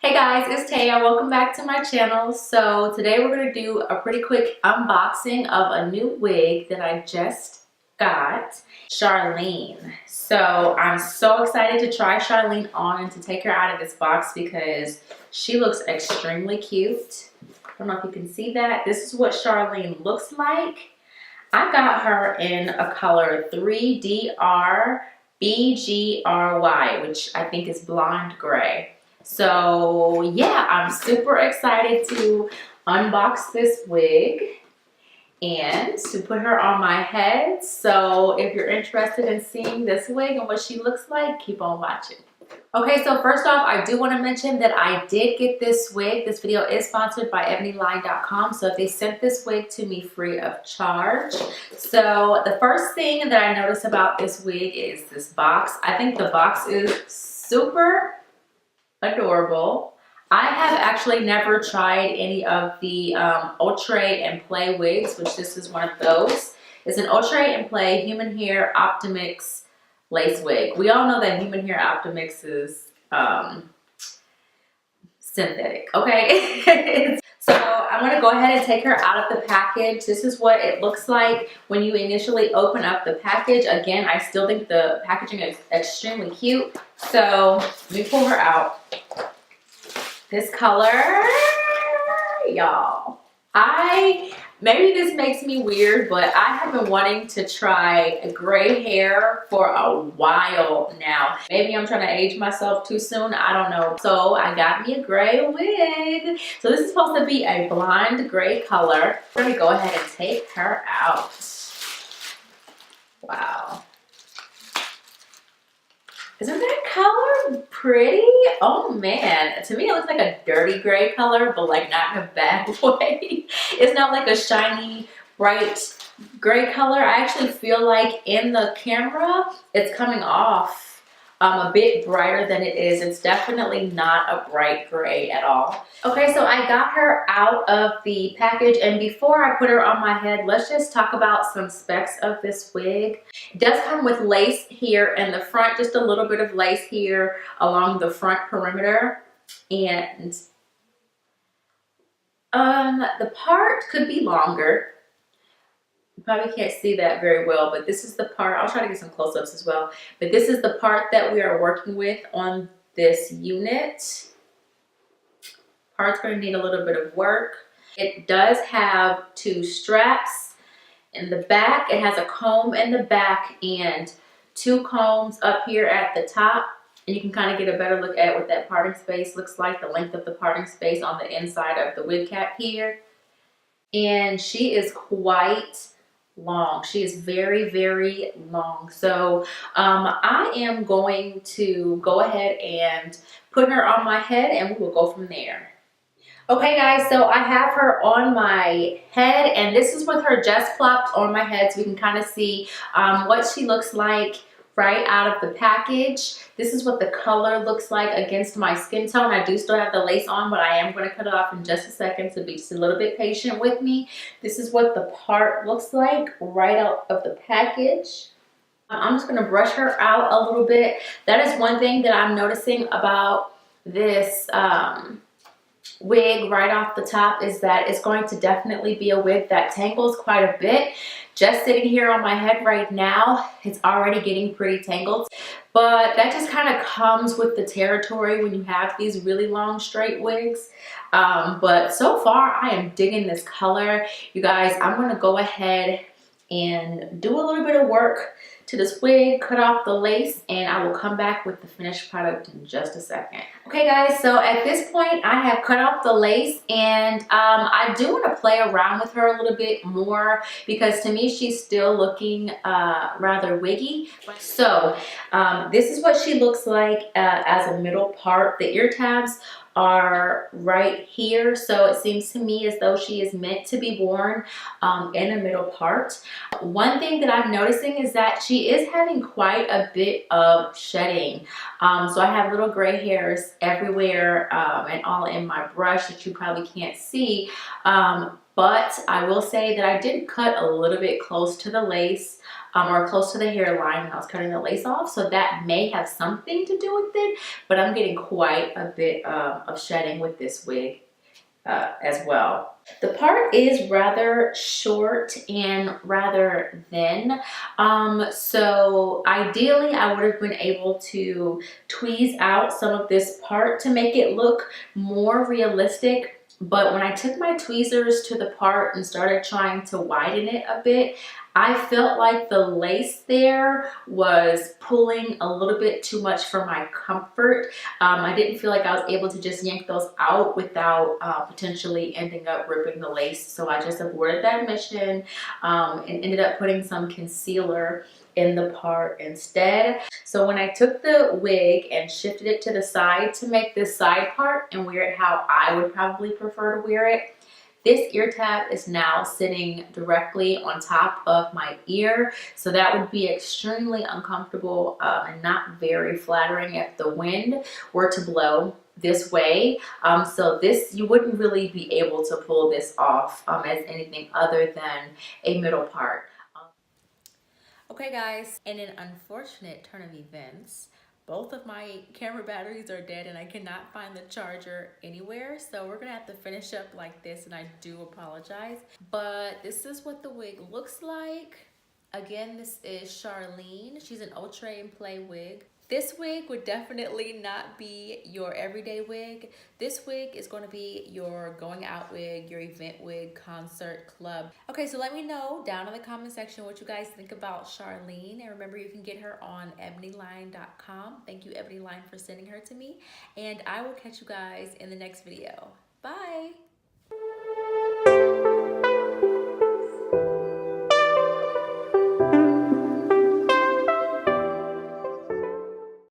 Hey guys, it's Taya. Welcome back to my channel. So today we're going to do a pretty quick unboxing of a new wig that I just got, Charlene. So I'm so excited to try Charlene on and to take her out of this box because she looks extremely cute. I don't know if you can see that. This is what Charlene looks like. I got her in a color 3DR BGRY, which I think is blonde gray. So yeah, I'm super excited to unbox this wig and to put her on my head. So if you're interested in seeing this wig and what she looks like, keep on watching. Okay, so first off, I do want to mention that I did get this wig. This video is sponsored by ebonyline.com, so they sent this wig to me free of charge. So the first thing that I noticed about this wig is this box. I think the box is super adorable. I have actually never tried any of the Outre and Play wigs, which this is one of those. It's an Outre and Play human hair Optimix lace wig. We all know that human hair Optimix is synthetic, okay? So I'm going to go ahead and take her out of the package. This is what it looks like when you initially open up the package. Again, I still think the packaging is extremely cute. So let me pull her out. This color, y'all. Maybe this makes me weird, but I have been wanting to try gray hair for a while now. Maybe I'm trying to age myself too soon. I don't know. So I got me a gray wig. So this is supposed to be a blonde gray color. I'm going to go ahead and take her out. Wow. Isn't that color pretty? Oh man, to me it looks like a dirty gray color, but like not in a bad way. It's not like a shiny, bright gray color. I actually feel like in the camera, it's coming off a bit brighter than it is. It's definitely not a bright gray at all. Okay, so I got her out of the package, and before I put her on my head, let's just talk about some specs of this wig. It does come with lace here in the front, just a little bit of lace here along the front perimeter, and the part could be longer. You probably can't see that very well, but this is the part. I'll try to get some close-ups as well, but this is the part that we are working with on this unit. Part's going to need a little bit of work. It does have two straps in the back. It has a comb in the back and two combs up here at the top, and you can kind of get a better look at what that parting space looks like, the length of the parting space on the inside of the wig cap here. And she is quite long. She is very, very long. So I am going to go ahead and put her on my head, and we will go from there. Okay guys, so I have her on my head, and this is with her just plopped on my head, so we can kind of see what she looks like right out of the package. This is what the color looks like against my skin tone. I do still have the lace on, but I am going to cut it off in just a second, so be just a little bit patient with me. This is what the part looks like right out of the package. I'm just going to brush her out a little bit. That is one thing that I'm noticing about this wig right off the top, is that it's going to definitely be a wig that tangles quite a bit. Just sitting here on my head right now, it's already getting pretty tangled, but that just kind of comes with the territory when you have these really long straight wigs. But so far I am digging this color. You guys, I'm going to go ahead and do a little bit of work to this wig, cut off the lace, and I will come back with the finished product in just a second. Okay guys, so at this point I have cut off the lace, and I do want to play around with her a little bit more because to me she's still looking rather wiggy. So this is what she looks like as a middle part. The ear tabs are right here, so it seems to me as though she is meant to be worn in a middle part. One thing that I'm noticing is that she is having quite a bit of shedding. So I have little gray hairs everywhere and all in my brush that you probably can't see. But I will say that I did cut a little bit close to the lace, or close to the hairline when I was cutting the lace off. So that may have something to do with it, but I'm getting quite a bit of shedding with this wig as well. The part is rather short and rather thin. So ideally I would have been able to tweeze out some of this part to make it look more realistic. But when I took my tweezers to the part and started trying to widen it a bit, I felt like the lace there was pulling a little bit too much for my comfort. I didn't feel like I was able to just yank those out without potentially ending up ripping the lace. So I just avoided that mission and ended up putting some concealer in the part instead. So when I took the wig and shifted it to the side to make this side part and wear it how I would probably prefer to wear it, this ear tab is now sitting directly on top of my ear, so that would be extremely uncomfortable and not very flattering if the wind were to blow this way. So this, you wouldn't really be able to pull this off as anything other than a middle part. Okay guys, in an unfortunate turn of events, both of my camera batteries are dead and I cannot find the charger anywhere. So we're gonna have to finish up like this, and I do apologize. But this is what the wig looks like. Again, this is Charlene. She's an Outre and Play wig. This wig would definitely not be your everyday wig. This wig is going to be your going out wig, your event wig, concert, club. Okay, so let me know down in the comment section what you guys think about Charlene. And remember, you can get her on ebonyline.com. Thank you, Ebony Line, for sending her to me. And I will catch you guys in the next video. Bye.